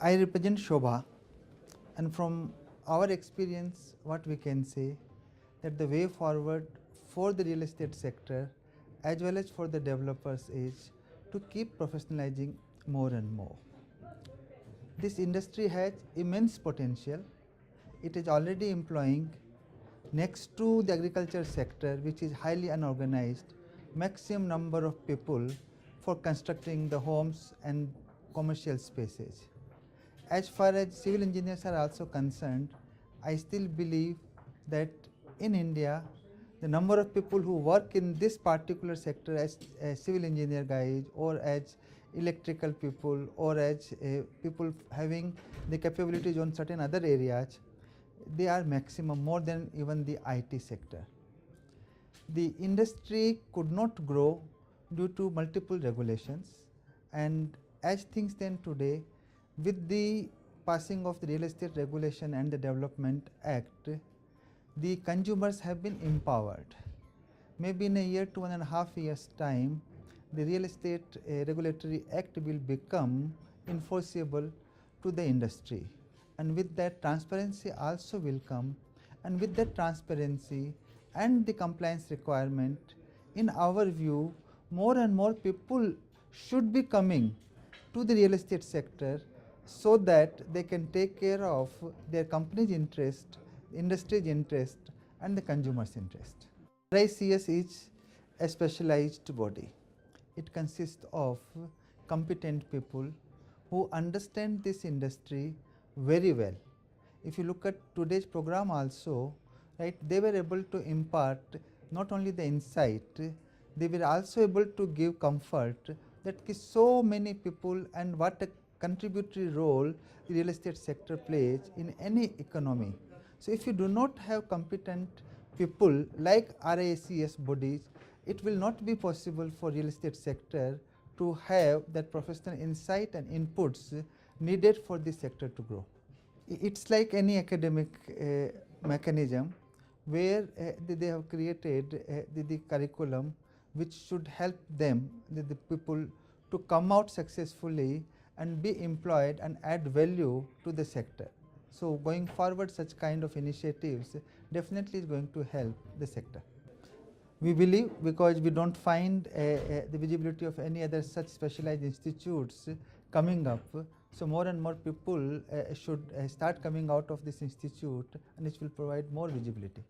I represent Shobha, and from our experience, what we can say that the way forward for the real estate sector as well as for the developers is to keep professionalizing more and more. This industry has immense potential. It is already employing, next to the agriculture sector, which is highly unorganized, maximum number of people for constructing the homes and commercial spaces. As far as civil engineers are also concerned, I still believe that in India, the number of people who work in this particular sector as civil engineer guys or as electrical people or as people having the capabilities on certain other areas, they are maximum, more than even the IT sector. The industry could not grow due to multiple regulations, and as things stand today, with the passing of the Real Estate Regulation and the Development Act, the consumers have been empowered. Maybe in a year to 1.5 years time, the Real Estate Regulatory Act will become enforceable to the industry, and with that transparency also will come, and with that transparency and the compliance requirement, in our view, more and more people should be coming to the real estate sector so that they can take care of their company's interest, industry's interest, and the consumer's interest. RICS is a specialized body. It consists of competent people who understand this industry very well. If you look at today's program also, right, they were able to impart not only the insight, they were also able to give comfort that so many people and what a contributory role the real estate sector plays in any economy. So if you do not have competent people like RICS bodies, it will not be possible for real estate sector to have that professional insight and inputs needed for this sector to grow. It's like any academic mechanism where they have created the curriculum which should help them, the people, to come out successfully and be employed and add value to the sector. So going forward, such kind of initiatives definitely is going to help the sector. We believe, because we don't find the visibility of any other such specialized institutes coming up, so more and more people should start coming out of this institute, and it will provide more visibility.